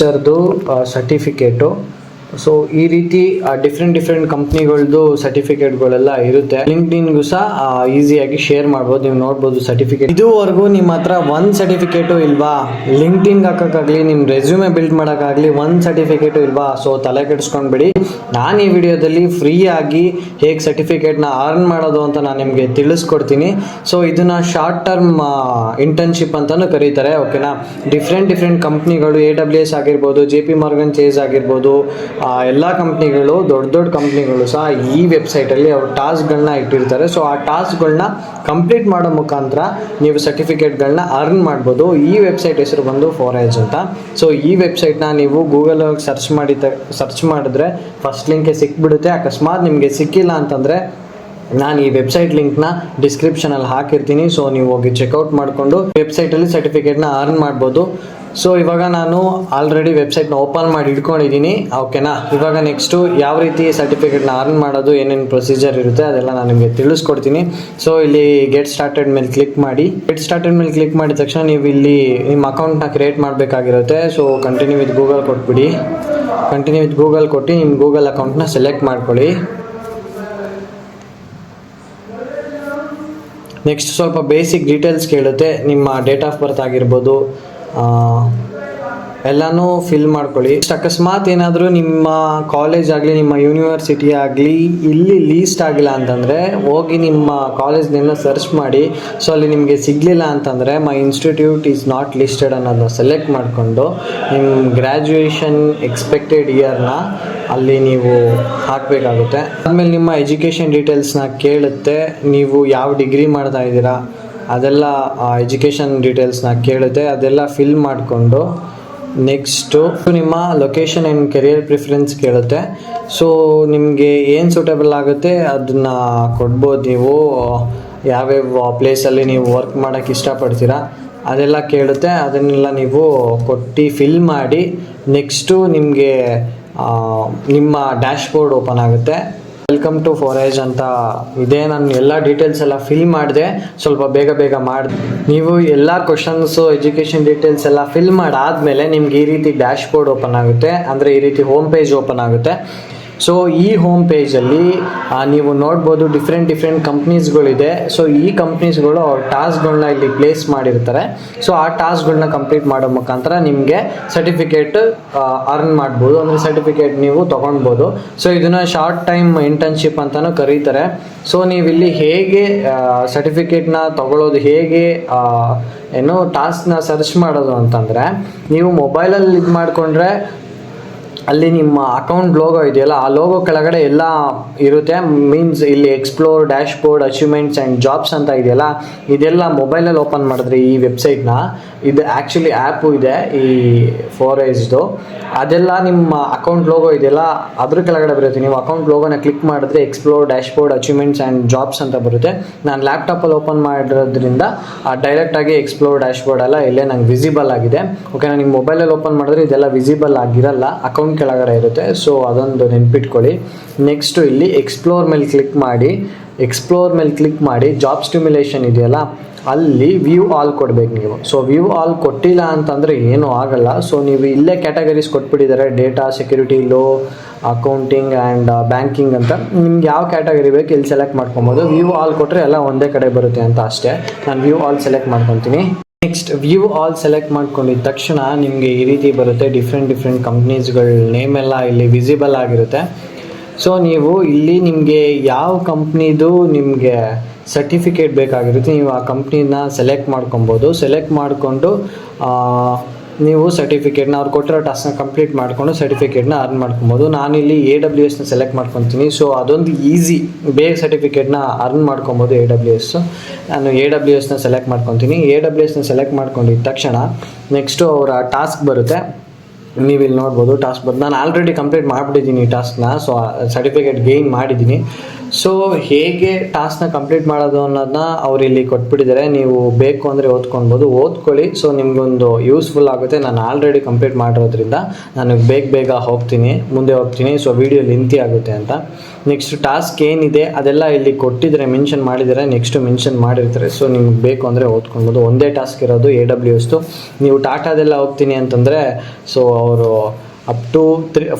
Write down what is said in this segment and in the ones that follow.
ಸರ್ದು certificate. So ಈ ರೀತಿ ಡಿಫ್ರೆಂಟ್ ಕಂಪ್ನಿಗಳದ್ದು ಸರ್ಟಿಫಿಕೇಟ್ಗಳೆಲ್ಲ ಇರುತ್ತೆ. ಲಿಂಕ್ಡ್ಇನ್ಗೂ ಸಹ ಈಸಿಯಾಗಿ ಶೇರ್ ಮಾಡ್ಬೋದು. ನೀವು ನೋಡ್ಬೋದು ಸರ್ಟಿಫಿಕೇಟ್. ಇದುವರೆಗೂ ನಿಮ್ಮ ಹತ್ರ ಒಂದು ಸರ್ಟಿಫಿಕೇಟು ಇಲ್ವಾ, ಲಿಂಕ್ಡ್ಇನ್ಗೆ ಹಾಕೋಕ್ಕಾಗಲಿ ನಿಮ್ಮ ರೆಸ್ಯೂಮೆ ಬಿಲ್ಡ್ ಮಾಡೋಕ್ಕಾಗಲಿ ಒಂದು ಸರ್ಟಿಫಿಕೇಟು ಇಲ್ವಾ, ಸೊ ತಲೆ ಕೆಡಿಸ್ಕೊಂಡ್ಬಿಡಿ. ನಾನು ಈ ವಿಡಿಯೋದಲ್ಲಿ ಫ್ರೀಯಾಗಿ ಹೇಗೆ ಸರ್ಟಿಫಿಕೇಟ್ನ ಅರ್ನ್ ಮಾಡೋದು ಅಂತ ನಾನು ನಿಮಗೆ ತಿಳಿಸ್ಕೊಡ್ತೀನಿ. ಸೊ ಇದನ್ನು ಶಾರ್ಟ್ ಟರ್ಮ್ ಇಂಟರ್ನ್ಶಿಪ್ ಅಂತಲೂ ಕರೀತಾರೆ. ಓಕೆನಾ. ಡಿಫ್ರೆಂಟ್ ಕಂಪ್ನಿಗಳು AWS ಆಗಿರ್ಬೋದು, JP Morgan Chase ಆಗಿರ್ಬೋದು, ಎಲ್ಲ ಕಂಪ್ನಿಗಳು, ದೊಡ್ಡ ಕಂಪ್ನಿಗಳು ಸಹ ಈ ವೆಬ್ಸೈಟಲ್ಲಿ ಅವರು ಟಾಸ್ಕ್ಗಳನ್ನ ಇಟ್ಟಿರ್ತಾರೆ. ಸೊ ಆ ಟಾಸ್ಕ್ಗಳನ್ನ ಕಂಪ್ಲೀಟ್ ಮಾಡೋ ಮುಖಾಂತರ ನೀವು ಸರ್ಟಿಫಿಕೇಟ್ಗಳನ್ನ ಅರ್ನ್ ಮಾಡ್ಬೋದು. ಈ ವೆಬ್ಸೈಟ್ ಹೆಸರು ಬಂದು ಫೋರೇಜ್ ಅಂತ. ಸೊ ಈ ವೆಬ್ಸೈಟ್ನ ನೀವು ಗೂಗಲಲ್ಲಿ ಸರ್ಚ್ ಮಾಡಿದ್ರೆ ಫಸ್ಟ್ ಲಿಂಕ್ಗೆ ಸಿಕ್ಬಿಡುತ್ತೆ. ಅಕಸ್ಮಾತ್ ನಿಮಗೆ ಸಿಕ್ಕಿಲ್ಲ ಅಂತಂದರೆ ನಾನು ಈ ವೆಬ್ಸೈಟ್ ಲಿಂಕ್ನ ಡಿಸ್ಕ್ರಿಪ್ಷನಲ್ಲಿ ಹಾಕಿರ್ತೀನಿ. ಸೊ ನೀವು ಹೋಗಿ ಚೆಕ್ಔಟ್ ಮಾಡಿಕೊಂಡು ವೆಬ್ಸೈಟಲ್ಲಿ ಸರ್ಟಿಫಿಕೇಟ್ನ ಅರ್ನ್ ಮಾಡ್ಬೋದು. ಸೊ ಇವಾಗ ನಾನು ಆಲ್ರೆಡಿ ವೆಬ್ಸೈಟ್ನ ಓಪನ್ ಮಾಡಿ ಇಟ್ಕೊಂಡಿದ್ದೀನಿ. ಓಕೆನಾ. ಇವಾಗ ನೆಕ್ಸ್ಟು ಯಾವ ರೀತಿ ಸರ್ಟಿಫಿಕೇಟ್ನ ಅರ್ನ್ ಮಾಡೋದು, ಏನೇನು ಪ್ರೊಸೀಜರ್ ಇರುತ್ತೆ ಅದೆಲ್ಲ ನಾನು ನಿಮಗೆ ತಿಳಿಸ್ಕೊಡ್ತೀನಿ. ಸೊ ಇಲ್ಲಿ ಗೆಟ್ ಸ್ಟಾರ್ಟೆಡ್ ಮೇಲೆ ಕ್ಲಿಕ್ ಮಾಡಿ. ಗೆಟ್ ಸ್ಟಾರ್ಟೆಡ್ ಮೇಲೆ ಕ್ಲಿಕ್ ಮಾಡಿದ ತಕ್ಷಣ ನೀವು ಇಲ್ಲಿ ನಿಮ್ಮ ಅಕೌಂಟ್ನ ಕ್ರಿಯೇಟ್ ಮಾಡಬೇಕಾಗಿರುತ್ತೆ. ಸೊ ಕಂಟಿನ್ಯೂ ವಿತ್ ಗೂಗಲ್ ಕೊಟ್ಬಿಡಿ. ಕಂಟಿನ್ಯೂ ವಿತ್ ಗೂಗಲ್ ಕೊಟ್ಟು ನಿಮ್ಮ ಗೂಗಲ್ ಅಕೌಂಟ್ನ ಸೆಲೆಕ್ಟ್ ಮಾಡ್ಕೊಳ್ಳಿ. ನೆಕ್ಸ್ಟ್ ಸ್ವಲ್ಪ ಬೇಸಿಕ್ ಡೀಟೇಲ್ಸ್ ಕೇಳುತ್ತೆ. ನಿಮ್ಮ ಡೇಟ್ ಆಫ್ ಬರ್ತ್ ಆಗಿರ್ಬೋದು ಎಲ್ಲನೂ ಫಿಲ್ ಮಾಡ್ಕೊಳ್ಳಿ. ಅಕಸ್ಮಾತ್ ಏನಾದರೂ ನಿಮ್ಮ ಕಾಲೇಜ್ ಆಗಲಿ ನಿಮ್ಮ ಯೂನಿವರ್ಸಿಟಿ ಆಗಲಿ ಇಲ್ಲಿ ಲೀಸ್ಟ್ ಆಗಿಲ್ಲ ಅಂತಂದರೆ ಹೋಗಿ ನಿಮ್ಮ ಕಾಲೇಜ್ನೆಲ್ಲ ಸರ್ಚ್ ಮಾಡಿ. ಸೊ ಅಲ್ಲಿ ನಿಮಗೆ ಸಿಗಲಿಲ್ಲ ಅಂತಂದರೆ ಮೈ ಇನ್ಸ್ಟಿಟ್ಯೂಟ್ ಈಸ್ ನಾಟ್ ಲಿಸ್ಟೆಡ್ ಅನ್ನೋದನ್ನ ಸೆಲೆಕ್ಟ್ ಮಾಡಿಕೊಂಡು ನಿಮ್ಮ ಗ್ರ್ಯಾಜುಯೇಷನ್ ಎಕ್ಸ್ಪೆಕ್ಟೆಡ್ ಇಯರ್ನ ಅಲ್ಲಿ ನೀವು ಹಾಕಬೇಕಾಗುತ್ತೆ. ಆದಮೇಲೆ ನಿಮ್ಮ ಎಜುಕೇಷನ್ ಡೀಟೇಲ್ಸ್ನ ಕೇಳುತ್ತೆ. ನೀವು ಯಾವ ಡಿಗ್ರಿ ಮಾಡ್ತಾ ಇದ್ದೀರಾ ಅದೆಲ್ಲ ಎಜುಕೇಷನ್ ಡೀಟೇಲ್ಸ್ನ ಕೇಳುತ್ತೆ. ಅದೆಲ್ಲ ಫಿಲ್ ಮಾಡಿಕೊಂಡು ನೆಕ್ಸ್ಟು ನಿಮ್ಮ ಲೊಕೇಶನ್ ಆ್ಯಂಡ್ ಕೆರಿಯರ್ ಪ್ರಿಫರೆನ್ಸ್ ಕೇಳುತ್ತೆ. ಸೊ ನಿಮಗೆ ಏನು ಸೂಟೇಬಲ್ ಆಗುತ್ತೆ ಅದನ್ನು ಕೊಡ್ಬೋದು. ನೀವು ಯಾವ್ಯಾವ ಪ್ಲೇಸಲ್ಲಿ ನೀವು ವರ್ಕ್ ಮಾಡೋಕ್ಕೆ ಇಷ್ಟಪಡ್ತೀರಾ ಅದೆಲ್ಲ ಕೇಳುತ್ತೆ. ಅದನ್ನೆಲ್ಲ ನೀವು ಕೊಟ್ಟು ಫಿಲ್ ಮಾಡಿ ನೆಕ್ಸ್ಟು ನಿಮಗೆ ನಿಮ್ಮ ಡ್ಯಾಶ್ಬೋರ್ಡ್ ಓಪನ್ ಆಗುತ್ತೆ. ವೆಲ್ಕಮ್ ಟು ಫೋರೇಜ್ ಅಂತ ಇದೆ. ನಾನು ಎಲ್ಲ ಡೀಟೇಲ್ಸ್ ಎಲ್ಲ ಫಿಲ್ ಮಾಡಿದೆ. ಸ್ವಲ್ಪ ಬೇಗ ಮಾಡಿದೆ. ನೀವು ಎಲ್ಲ ಕ್ವಶನ್ಸು ಎಜುಕೇಷನ್ ಡೀಟೇಲ್ಸ್ ಎಲ್ಲ ಫಿಲ್ ಮಾಡಾದಮೇಲೆ ನಿಮ್ಗೆ ಈ ರೀತಿ ಡ್ಯಾಶ್ಬೋರ್ಡ್ ಓಪನ್ ಆಗುತ್ತೆ. ಅಂದರೆ ಈ ರೀತಿ ಹೋಮ್ ಪೇಜ್ ಓಪನ್ ಆಗುತ್ತೆ. ಸೊ ಈ ಹೋಮ್ ಪೇಜಲ್ಲಿ ನೀವು ನೋಡ್ಬೋದು ಡಿಫ್ರೆಂಟ್ ಕಂಪ್ನೀಸ್ಗಳಿದೆ. ಸೊ ಈ ಕಂಪ್ನೀಸ್ಗಳು ಅವ್ರ ಟಾಸ್ಕ್ಗಳನ್ನ ಇಲ್ಲಿ ಪ್ಲೇಸ್ ಮಾಡಿರ್ತಾರೆ. ಸೊ ಆ ಟಾಸ್ಕ್ಗಳನ್ನ ಕಂಪ್ಲೀಟ್ ಮಾಡೋ ಮುಖಾಂತರ ನಿಮಗೆ ಸರ್ಟಿಫಿಕೇಟ್ ಅರ್ನ್ ಮಾಡ್ಬೋದು. ಅಂದರೆ ಸರ್ಟಿಫಿಕೇಟ್ ನೀವು ತೊಗೊಳ್ಬೋದು. ಸೊ ಇದನ್ನು ಶಾರ್ಟ್ ಟೈಮ್ ಇಂಟರ್ನ್ಶಿಪ್ ಅಂತಲೂ ಕರೀತಾರೆ. ಸೊ ನೀವಿಲ್ಲಿ ಹೇಗೆ ಸರ್ಟಿಫಿಕೇಟ್ನ ತೊಗೊಳ್ಳೋದು, ಹೇಗೆ ಟಾಸ್ಕ್ನ ಸರ್ಚ್ ಮಾಡೋದು ಅಂತಂದರೆ, ನೀವು ಮೊಬೈಲಲ್ಲಿ ಇದು ಮಾಡಿಕೊಂಡ್ರೆ ಅಲ್ಲಿ ನಿಮ್ಮ ಅಕೌಂಟ್ ಲೋಗೋ ಇದೆಯಲ್ಲ, ಆ ಲೋಗೋ ಕೆಳಗಡೆ ಎಲ್ಲ ಇರುತ್ತೆ. ಮೀನ್ಸ್ ಇಲ್ಲಿ explore, dashboard, achievements and jobs ಅಂತ ಇದೆಯಲ್ಲ, ಇದೆಲ್ಲ ಮೊಬೈಲಲ್ಲಿ ಓಪನ್ ಮಾಡಿದ್ರೆ ಈ ವೆಬ್ಸೈಟ್ನ, ಇದು ಆ್ಯಕ್ಚುಲಿ ಆ್ಯಪು ಇದೆ ಈ ಫೋರೇಜ್ದು. ಅದೆಲ್ಲ ನಿಮ್ಮ ಅಕೌಂಟ್ ಲೋಗೋ ಇದೆಯಲ್ಲ ಅದ್ರ ಕೆಳಗಡೆ ಬರುತ್ತೆ. ನೀವು ಅಕೌಂಟ್ ಲೋಗೋನ ಕ್ಲಿಕ್ ಮಾಡಿದ್ರೆ explore, dashboard, achievements and jobs ಅಂತ ಬರುತ್ತೆ. ನಾನು ಲ್ಯಾಪ್ಟಾಪಲ್ಲಿ ಓಪನ್ ಮಾಡಿರೋದ್ರಿಂದ ಡೈರೆಕ್ಟಾಗಿ ಎಕ್ಸ್ಪ್ಲೋರ್, ಡ್ಯಾಶ್ಬೋರ್ಡ್ ಎಲ್ಲ ಇಲ್ಲೇ ನಂಗೆ ವಿಸಿಬಲ್ ಆಗಿದೆ. ಓಕೆ. ನಾನು ನಿಮ್ಮ ಮೊಬೈಲಲ್ಲಿ ಓಪನ್ ಮಾಡಿದ್ರೆ ಇದೆಲ್ಲ ವಿಸಿಬಲ್ ಆಗಿರಲ್ಲ, ಅಕೌಂಟ್ ಕೆಳಗಡೆ ಇರುತ್ತೆ. ಸೊ ಅದೊಂದು ನೆನ್ಪಿಟ್ಕೊಳ್ಳಿ. ನೆಕ್ಸ್ಟು ಇಲ್ಲಿ ಎಕ್ಸ್ಪ್ಲೋರ್ ಮೇಲೆ ಕ್ಲಿಕ್ ಮಾಡಿ ಜಾಬ್ ಸ್ಟಿಮ್ಯುಲೇಷನ್ ಇದೆಯಲ್ಲ ಅಲ್ಲಿ ವ್ಯೂ ಆಲ್ ಕೊಡಬೇಕು ನೀವು. ಸೊ ವ್ಯೂ ಆಲ್ ಕೊಟ್ಟಿಲ್ಲ ಅಂತಂದರೆ ಏನೂ ಆಗಲ್ಲ. ಸೊ ನೀವು ಇಲ್ಲೇ ಕ್ಯಾಟಗರೀಸ್ ಕೊಟ್ಬಿಟ್ಟಿದ್ದಾರೆ, data, security, law, accounting and banking ಅಂತ. ನಿಮ್ಗೆ ಯಾವ ಕ್ಯಾಟಗರಿ ಬೇಕು ಇಲ್ಲಿ ಸೆಲೆಕ್ಟ್ ಮಾಡ್ಕೊಬೋದು. ವ್ಯೂ ಆಲ್ ಕೊಟ್ಟರೆ ಎಲ್ಲ ಒಂದೇ ಕಡೆ ಬರುತ್ತೆ ಅಂತ ಅಷ್ಟೇ. ನಾನು ವ್ಯೂ ಆಲ್ ಸೆಲೆಕ್ಟ್ ಮಾಡ್ಕೊತೀನಿ. ನೆಕ್ಸ್ಟ್ ವ್ಯೂ ಆಲ್ ಸೆಲೆಕ್ಟ್ ಮಾಡ್ಕೊಂಡಿದ್ದ ತಕ್ಷಣ ನಿಮಗೆ ಈ ರೀತಿ ಬರುತ್ತೆ. ಡಿಫ್ರೆಂಟ್ ಕಂಪ್ನೀಸ್ಗಳ ನೇಮ್ ಎಲ್ಲ ಇಲ್ಲಿ ವಿಸಿಬಲ್ ಆಗಿರುತ್ತೆ. ಸೊ ನೀವು ಇಲ್ಲಿ ನಿಮಗೆ ಯಾವ ಕಂಪ್ನಿದು ನಿಮಗೆ ಸರ್ಟಿಫಿಕೇಟ್ ಬೇಕಾಗಿರುತ್ತೆ ನೀವು ಆ ಕಂಪ್ನಿನ ಸೆಲೆಕ್ಟ್ ಮಾಡ್ಕೊಬೋದು. ಸೆಲೆಕ್ಟ್ ಮಾಡಿಕೊಂಡು ನೀವು ಸರ್ಟಿಫಿಕೇಟ್ನ ಅವ್ರು ಕೊಟ್ಟಿರೋ ಟಾಸ್ಕ್ನ ಕಂಪ್ಲೀಟ್ ಮಾಡಿಕೊಂಡು ಸರ್ಟಿಫಿಕೇಟ್ನ ಅರ್ನ್ ಮಾಡ್ಕೊಬೋದು. ನಾನಿಲ್ಲಿ AWSನ ಸೆಲೆಕ್ಟ್ ಮಾಡ್ಕೊತೀನಿ. ಸೊ ಅದೊಂದು ಈಸಿ, ಬೇಗ ಸರ್ಟಿಫಿಕೇಟ್ನ ಅರ್ನ್ ಮಾಡ್ಕೊಬೋದು AWS. ನಾನು AWSನ ಸೆಲೆಕ್ಟ್ ಮಾಡ್ಕೊತೀನಿ. AWSನ ಸೆಲೆಕ್ಟ್ ಮಾಡ್ಕೊಂಡಿದ್ದ ತಕ್ಷಣ ನೆಕ್ಸ್ಟು ಅವರ ಟಾಸ್ಕ್ ಬರುತ್ತೆ. ನೀವು ಇಲ್ಲಿ ನೋಡ್ಬೋದು ಟಾಸ್ಕ್ ಬಂದು ನಾನು ಆಲ್ರೆಡಿ ಕಂಪ್ಲೀಟ್ ಮಾಡಿಬಿಟ್ಟಿದ್ದೀನಿ ಈ ಟಾಸ್ಕ್ನ. ಸೊ ಸರ್ಟಿಫಿಕೇಟ್ ಗೇನ್ ಮಾಡಿದ್ದೀನಿ. ಸೊ ಹೇಗೆ ಟಾಸ್ಕ್ನ ಕಂಪ್ಲೀಟ್ ಮಾಡೋದು ಅನ್ನೋದನ್ನ ಅವ್ರು ಇಲ್ಲಿ ಕೊಟ್ಬಿಟ್ಟಿದ್ದಾರೆ. ನೀವು ಬೇಕು ಅಂದರೆ ಓದ್ಕೊಳ್ಬೋದು, ಓದ್ಕೊಳ್ಳಿ. ಸೊ ನಿಮಗೊಂದು ಯೂಸ್ಫುಲ್ ಆಗುತ್ತೆ. ನಾನು ಆಲ್ರೆಡಿ ಕಂಪ್ಲೀಟ್ ಮಾಡಿರೋದ್ರಿಂದ ನಾನು ಬೇಗ ಮುಂದೆ ಹೋಗ್ತೀನಿ. ಸೊ ವಿಡಿಯೋ ಲೆಂತಿ ಆಗುತ್ತೆ ಅಂತ. ನೆಕ್ಸ್ಟ್ ಟಾಸ್ಕ್ ಏನಿದೆ ಅದೆಲ್ಲ ಇಲ್ಲಿ ಕೊಟ್ಟಿದ್ದಾರೆ, ಮೆನ್ಷನ್ ಮಾಡಿದ್ದಾರೆ, ನೆಕ್ಸ್ಟ್ ಮೆನ್ಷನ್ ಮಾಡಿರ್ತಾರೆ. ಸೊ ನಿಮ್ಗೆ ಬೇಕು ಅಂದರೆ ಓದ್ಕೊಳ್ಬೋದು. ಒಂದೇ ಟಾಸ್ಕ್ ಇರೋದು AWS. ನೀವು ಟಾಟಾದೆಲ್ಲ ಹೋಗ್ತೀನಿ ಅಂತಂದರೆ ಸೊ ಅವರು ಅಪ್ ಟು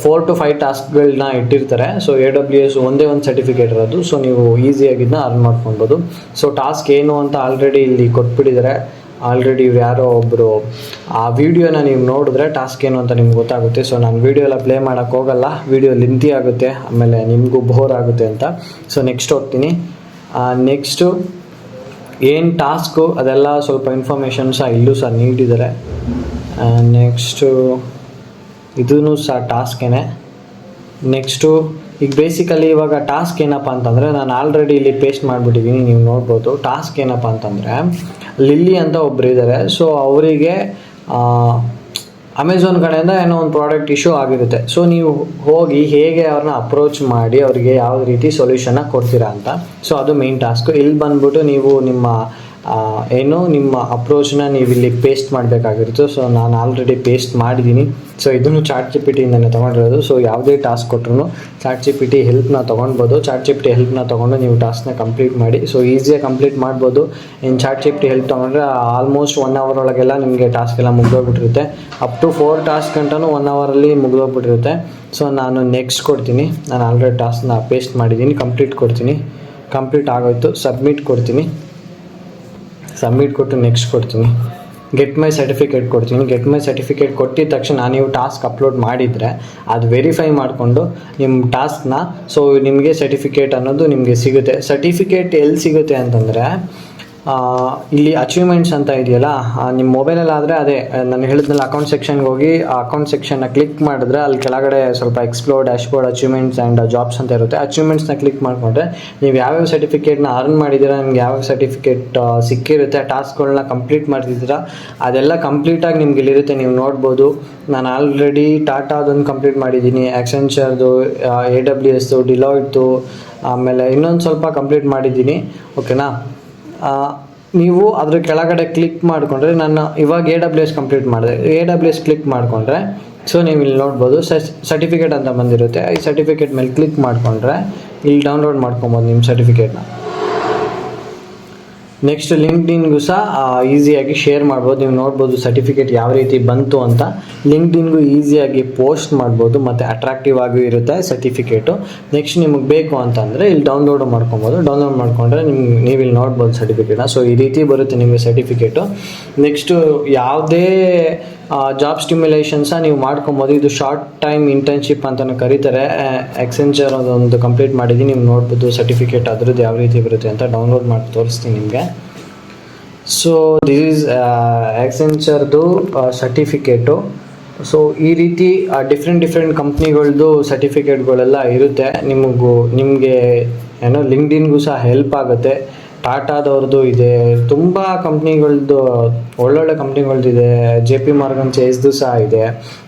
4 to 5 ಟಾಸ್ಕ್ಗಳನ್ನ ಇಟ್ಟಿರ್ತಾರೆ. ಸೊ AWS ಒಂದೇ ಒಂದು ಸರ್ಟಿಫಿಕೇಟ್ ಇರೋದು. ಸೊ ನೀವು ಈಸಿಯಾಗಿ ಇದನ್ನ ಅರ್ನ್ ಮಾಡ್ಕೊಳ್ಬೋದು. ಸೊ ಟಾಸ್ಕ್ ಏನು ಅಂತ ಆಲ್ರೆಡಿ ಇಲ್ಲಿ ಕೊಟ್ಬಿಟ್ಟಿದ್ದಾರೆ. ಆಲ್ರೆಡಿ ಯಾರೋ ಒಬ್ಬರು ಆ ವಿಡಿಯೋನ ನೀವು ನೋಡಿದ್ರೆ ಟಾಸ್ಕ್ ಏನು ಅಂತ ನಿಮ್ಗೆ ಗೊತ್ತಾಗುತ್ತೆ. ಸೊ ನಾನು ವಿಡಿಯೋ ಎಲ್ಲ ಪ್ಲೇ ಮಾಡೋಕ್ಕೆ ಹೋಗಲ್ಲ, ವಿಡಿಯೋ ಲೆಂತಿ ಆಗುತ್ತೆ, ಆಮೇಲೆ ನಿಮಗೂ ಬೋರ್ ಆಗುತ್ತೆ ಅಂತ. ಸೊ ನೆಕ್ಸ್ಟ್ ಹೋಗ್ತೀನಿ. ನೆಕ್ಸ್ಟು ಏನು ಟಾಸ್ಕು ಅದೆಲ್ಲ ಸ್ವಲ್ಪ ಇನ್ಫಾರ್ಮೇಷನ್ ಸಹ ಇಲ್ಲೂ ಸಹ ನೀಡಿದ್ದಾರೆ. ನೆಕ್ಸ್ಟು ಇದೂ ಸಹ ಟಾಸ್ಕೇನೆ. ನೆಕ್ಸ್ಟು ಈಗ ಬೇಸಿಕಲಿ ಇವಾಗ ಟಾಸ್ಕ್ ಏನಪ್ಪ ಅಂತಂದರೆ ನಾನು ಆಲ್ರೆಡಿ ಇಲ್ಲಿ ಪೇಸ್ಟ್ ಮಾಡಿಬಿಟ್ಟಿದ್ದೀನಿ, ನೀವು ನೋಡ್ಬೋದು. ಟಾಸ್ಕ್ ಏನಪ್ಪ ಅಂತಂದರೆ ಲಿಲ್ಲಿ ಅಂತ ಒಬ್ಬರು ಇದ್ದಾರೆ. ಸೊ ಅವರಿಗೆ ಅಮೆಝಾನ್ ಕಡೆಯಿಂದ ಏನೋ ಒಂದು ಪ್ರಾಡಕ್ಟ್ ಇಶ್ಯೂ ಆಗಿರುತ್ತೆ. ಸೊ ನೀವು ಹೋಗಿ ಹೇಗೆ ಅವ್ರನ್ನ ಅಪ್ರೋಚ್ ಮಾಡಿ ಅವರಿಗೆ ಯಾವ ರೀತಿ ಸೊಲ್ಯೂಷನ್ನ ಕೊಡ್ತೀರಾ ಅಂತ. ಸೊ ಅದು ಮೇನ್ ಟಾಸ್ಕು. ಇಲ್ಲಿ ಬಂದ್ಬಿಟ್ಟು ನೀವು ನಿಮ್ಮ ನಿಮ್ಮ ಅಪ್ರೋಚ್ನ ನೀವು ಇಲ್ಲಿ ಪೇಸ್ಟ್ ಮಾಡಬೇಕಾಗಿರುತ್ತೆ. ಸೊ ನಾನು ಆಲ್ರೆಡಿ ಪೇಸ್ಟ್ ಮಾಡಿದ್ದೀನಿ. ಸೊ ಇದನ್ನು ChatGPT ಇಂದನೇ ತೊಗೊಂಡಿರೋದು. ಸೊ ಯಾವುದೇ ಟಾಸ್ಕ್ ಕೊಟ್ಟರು ChatGPT ಹೆಲ್ಪ್ನ ತೊಗೊಳ್ಬೋದು. ChatGPT ಹೆಲ್ಪ್ನ ತೊಗೊಂಡು ನೀವು ಟಾಸ್ಕ್ನ ಕಂಪ್ಲೀಟ್ ಮಾಡಿ. ಸೊ ಈಸಿಯಾಗಿ ಕಂಪ್ಲೀಟ್ ಮಾಡ್ಬೋದು. ಇನ್ನು ChatGPT ಹೆಲ್ಪ್ ತೊಗೊಂಡ್ರೆ ಆಲ್ಮೋಸ್ಟ್ 1 hour ಒಳಗೆಲ್ಲ ನಿಮಗೆ ಟಾಸ್ಕ್ ಎಲ್ಲ ಮುಗಿದೋಗ್ಬಿಟ್ಟಿರುತ್ತೆ. ಅಪ್ ಟು 4 ಟಾಸ್ಕ್ ಗಂಟನೂ 1 hour ಮುಗಿದೋಗ್ಬಿಟ್ಟಿರುತ್ತೆ. ಸೊ ನಾನು ನೆಕ್ಸ್ಟ್ ಕೊಡ್ತೀನಿ. ನಾನು ಆಲ್ರೆಡಿ ಟಾಸ್ಕ್ನ ಪೇಸ್ಟ್ ಮಾಡಿದ್ದೀನಿ, ಕಂಪ್ಲೀಟ್ ಕೊಡ್ತೀನಿ. ಕಂಪ್ಲೀಟ್ ಆಗೋಯ್ತು, ಸಬ್ಮಿಟ್ ಕೊಡ್ತೀನಿ. ಸಬ್ಮಿಟ್ ಕೊಟ್ಟು ನೆಕ್ಸ್ಟ್ ಕೊಡ್ತೀನಿ. ಗೆಟ್ ಮೈ ಸರ್ಟಿಫಿಕೇಟ್ ಕೊಡ್ತೀನಿ. ಗೆಟ್ ಮೈ ಸರ್ಟಿಫಿಕೇಟ್ ಕೊಟ್ಟಿದ ತಕ್ಷಣ ನೀವು ಟಾಸ್ಕ್ ಅಪ್ಲೋಡ್ ಮಾಡಿದರೆ ಅದು ವೆರಿಫೈ ಮಾಡಿಕೊಂಡು ನಿಮ್ಮ ಟಾಸ್ಕ್ನ ಸೊ ನಿಮಗೆ ಸರ್ಟಿಫಿಕೇಟ್ ಅನ್ನೋದು ನಿಮಗೆ ಸಿಗುತ್ತೆ. ಸರ್ಟಿಫಿಕೇಟ್ ಎಲ್ಲಿ ಸಿಗುತ್ತೆ ಅಂತಂದರೆ ಇಲ್ಲಿ ಅಚೀವ್ಮೆಂಟ್ಸ್ ಅಂತ ಇದೆಯಲ್ಲ, ನಿಮ್ಮ ಮೊಬೈಲಲ್ಲಿ ಆದರೆ ಅದೇ ನಾನು ಹೇಳಿದ್ನಲ್ಲ, ಅಕೌಂಟ್ ಸೆಕ್ಷನ್ಗೆ ಹೋಗಿ ಆ ಅಕೌಂಟ್ ಸೆಕ್ಷನ್ನ ಕ್ಲಿಕ್ ಮಾಡಿದ್ರೆ ಅಲ್ಲಿ ಕೆಳಗಡೆ ಸ್ವಲ್ಪ explore dashboard achievements and jobs ಅಂತ ಇರುತ್ತೆ. ಅಚೀವ್ಮೆಂಟ್ಸ್ನ ಕ್ಲಿಕ್ ಮಾಡಿಕೊಂಡ್ರೆ ನೀವು ಯಾವ್ಯಾವ ಸರ್ಟಿಫಿಕೇಟ್ನ ಅರ್ನ್ ಮಾಡಿದ್ದೀರಾ, ನಿಮ್ಗೆ ಯಾವ್ಯಾವ ಸರ್ಟಿಫಿಕೇಟ್ ಸಿಕ್ಕಿರುತ್ತೆ, ಟಾಸ್ಕ್ಗಳನ್ನ ಕಂಪ್ಲೀಟ್ ಮಾಡ್ತಿದ್ದೀರಾ, ಅದೆಲ್ಲ ಕಂಪ್ಲೀಟಾಗಿ ನಿಮ್ಗೆ ಇಲ್ಲಿರುತ್ತೆ, ನೀವು ನೋಡ್ಬೋದು. ನಾನು ಆಲ್ರೆಡಿ ಟಾಟಾದೊಂದು ಕಂಪ್ಲೀಟ್ ಮಾಡಿದ್ದೀನಿ, ಆಕ್ಸೆಂಚರ್ದು, AWS, ಡಿಲಾಯ್ಟ್ದು, ಆಮೇಲೆ ಇನ್ನೊಂದು ಸ್ವಲ್ಪ ಕಂಪ್ಲೀಟ್ ಮಾಡಿದ್ದೀನಿ. ಓಕೆನಾ. ನೀವು ಅದ್ರ ಕೆಳಗಡೆ ಕ್ಲಿಕ್ ಮಾಡಿಕೊಂಡ್ರೆ ನಾನು ಇವಾಗ AWS ಕಂಪ್ಲೀಟ್ ಮಾಡಿದೆ. AWS ಕ್ಲಿಕ್ ಮಾಡಿಕೊಂಡ್ರೆ ಸೊ ನೀವು ಇಲ್ಲಿ ನೋಡ್ಬೋದು ಸರ್ಟಿಫಿಕೇಟ್ ಅಂತ ಬಂದಿರುತ್ತೆ. ಈ ಸರ್ಟಿಫಿಕೇಟ್ ಮೇಲೆ ಕ್ಲಿಕ್ ಮಾಡಿಕೊಂಡ್ರೆ ಇಲ್ಲಿ ಡೌನ್ಲೋಡ್ ಮಾಡ್ಕೊಬೋದು ನಿಮ್ಮ ಸರ್ಟಿಫಿಕೇಟ್ನ. ನೆಕ್ಸ್ಟ್ ಲಿಂಕ್ಡ್ಇನ್ಗೂ ಸಹ ಈಸಿಯಾಗಿ ಶೇರ್ ಮಾಡ್ಬೋದು. ನೀವು ನೋಡ್ಬೋದು ಸರ್ಟಿಫಿಕೇಟ್ ಯಾವ ರೀತಿ ಬಂತು ಅಂತ. ಲಿಂಕ್ಡ್ಇನ್ಗೂ ಈಸಿಯಾಗಿ ಪೋಸ್ಟ್ ಮಾಡ್ಬೋದು ಮತ್ತು ಅಟ್ರಾಕ್ಟಿವ್ ಆಗಿ ಇರುತ್ತೆ ಸರ್ಟಿಫಿಕೇಟು. ನೆಕ್ಸ್ಟ್ ನಿಮಗೆ ಬೇಕು ಅಂತಂದರೆ ಇಲ್ಲಿ ಡೌನ್ಲೋಡ್ ಮಾಡ್ಕೊಬೋದು. ಡೌನ್ಲೋಡ್ ಮಾಡಿಕೊಂಡ್ರೆ ನೀವು ಇಲ್ಲಿ ನೋಡ್ಬೋದು ಸರ್ಟಿಫಿಕೇಟ್ನ. ಸೊ ಈ ರೀತಿ ಬರುತ್ತೆ ನಿಮಗೆ ಸರ್ಟಿಫಿಕೇಟು. ನೆಕ್ಸ್ಟು ಯಾವುದೇ ಜಾಬ್ ಸ್ಟಿಮ್ಯುಲೇಷನ್ಸ ನೀವು ಮಾಡ್ಕೊಬೋದು. ಇದು ಶಾರ್ಟ್ ಟೈಮ್ ಇಂಟರ್ನ್ಶಿಪ್ ಅಂತಲೂ ಕರೀತಾರೆ. ಆಕ್ಸೆಂಚರ್ ಅದೊಂದು ಕಂಪ್ಲೀಟ್ ಮಾಡಿದ್ದೀನಿ, ನೀವು ನೋಡ್ಬೋದು ಸರ್ಟಿಫಿಕೇಟ್ ಅದ್ರದ್ದು ಯಾವ ರೀತಿ ಬರುತ್ತೆ ಅಂತ. ಡೌನ್ಲೋಡ್ ಮಾಡಿ ತೋರಿಸ್ತೀನಿ ನಿಮಗೆ. ಸೊ ದಿಸ್ ಈಸ್ ಆಕ್ಸೆಂಚರ್ದು ಸರ್ಟಿಫಿಕೇಟು. ಸೊ ಈ ರೀತಿ ಡಿಫ್ರೆಂಟ್ ಕಂಪ್ನಿಗಳದ್ದು ಸರ್ಟಿಫಿಕೇಟ್ಗಳೆಲ್ಲ ಇರುತ್ತೆ. ನಿಮಗೆ ಏನೋ ಲಿಂಕ್ಡ್ಇನ್ಗೂ ಸಹ ಹೆಲ್ಪ್ ಆಗುತ್ತೆ. ಟಾಟಾದವ್ರದ್ದು ಇದೆ, ತುಂಬ ಕಂಪ್ನಿಗಳದ್ದು ಒಳ್ಳೊಳ್ಳೆ ಕಂಪ್ನಿಗಳ್ದಿದೆ. JP Morgan Chaseದು ಸಹ ಇದೆ.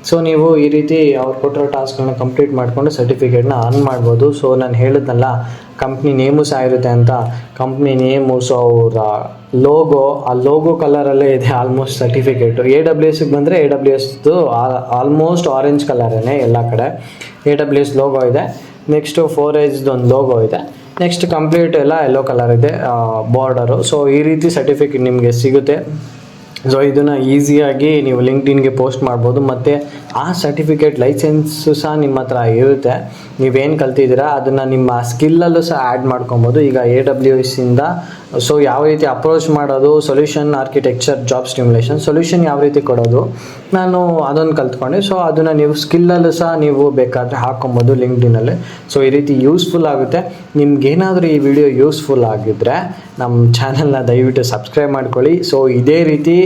ಸೊ ನೀವು ಈ ರೀತಿ ಅವ್ರು ಕೊಟ್ಟಿರೋ ಟಾಸ್ಕ್ಗಳನ್ನ ಕಂಪ್ಲೀಟ್ ಮಾಡಿಕೊಂಡು ಸರ್ಟಿಫಿಕೇಟ್ನ ಅರ್ನ್ ಮಾಡ್ಬೋದು. ಸೊ ನಾನು ಹೇಳಿದ್ನಲ್ಲ ಕಂಪ್ನಿ ನೇಮು ಸಹ ಇರುತ್ತೆ ಅಂತ. ಕಂಪ್ನಿ ನೇಮು, ಸೊ ಅವರ ಲೋಗೋ, ಆ ಲೋಗೋ ಕಲರಲ್ಲೇ ಇದೆ ಆಲ್ಮೋಸ್ಟ್ ಸರ್ಟಿಫಿಕೇಟು. AWSಗೆ ಬಂದರೆ AWSದು ಆಲ್ಮೋಸ್ಟ್ ಆರೆಂಜ್ ಕಲರೇ ಎಲ್ಲ ಕಡೆ. AWS ಲೋಗೋ ಇದೆ. ನೆಕ್ಸ್ಟು 4Hದು ಒಂದು ಲೋಗೋ ಇದೆ. ನೆಕ್ಸ್ಟ್ ಕಂಪ್ಲೀಟ್ ಎಲ್ಲ ಯೆಲ್ಲೋ ಕಲರ್ ಇದೆ ಬಾರ್ಡರು. ಸೊ ಈ ರೀತಿ ಸರ್ಟಿಫಿಕೇಟ್ ನಿಮಗೆ ಸಿಗುತ್ತೆ. ಸೊ ಇದನ್ನು ಈಸಿಯಾಗಿ ನೀವು ಲಿಂಕ್ಡ್ಇನ್ಗೆ ಪೋಸ್ಟ್ ಮಾಡ್ಬೋದು. ಮತ್ತು ಆ ಸರ್ಟಿಫಿಕೇಟ್ ಲೈಸೆನ್ಸು ಸಹ ನಿಮ್ಮ ಹತ್ರ ಇರುತ್ತೆ. ನೀವೇನು ಕಲ್ತಿದ್ದೀರಾ ಅದನ್ನು ನಿಮ್ಮ ಸ್ಕಿಲ್ಲಲ್ಲೂ ಸಹ ಆ್ಯಡ್ ಮಾಡ್ಕೊಬೋದು. ಈಗ AWSಯಿಂದ ಸೊ ಯಾವ ರೀತಿ ಅಪ್ರೋಚ್ ಮಾಡೋದು, solution architecture, job stimulation, solution ಯಾವ ರೀತಿ ಕೊಡೋದು, ನಾನು ಅದನ್ನು ಕಲ್ತ್ಕೊಂಡೆ. ಸೊ ಅದನ್ನು ನೀವು ಸ್ಕಿಲ್ಲಲ್ಲೂ ಸಹ ನೀವು ಬೇಕಾದರೆ ಹಾಕ್ಕೊಬೋದು ಲಿಂಕ್ಡ್ಇನ್ನಲ್ಲಿ. ಸೊ ಈ ರೀತಿ ಯೂಸ್ಫುಲ್ ಆಗುತ್ತೆ. ನಿಮ್ಗೇನಾದರೂ ಈ ವಿಡಿಯೋ ಯೂಸ್ಫುಲ್ ಆಗಿದ್ದರೆ ನಮ್ಮ ಚಾನಲ್ನ ದಯವಿಟ್ಟು ಸಬ್ಸ್ಕ್ರೈಬ್ ಮಾಡ್ಕೊಳ್ಳಿ. ಸೊ ಇದೇ ರೀತಿ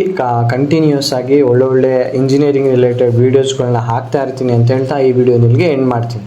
ಕಂಟಿನ್ಯೂಸ್ ಆಗಿ ಒಳ್ಳೊಳ್ಳೆ ಇಂಜಿನಿಯರಿಂಗ್ ರಿಲೇಟೆಡ್ ವೀಡಿಯೋಸ್ಗಳನ್ನ ಹಾಕ್ತಾ ಇರ್ತೀನಿ ಅಂತ ಹೇಳ್ತಾ ಈ ವಿಡಿಯೋ ನಿಮಗೆ ಎಂಡ್ ಮಾಡ್ತೀನಿ.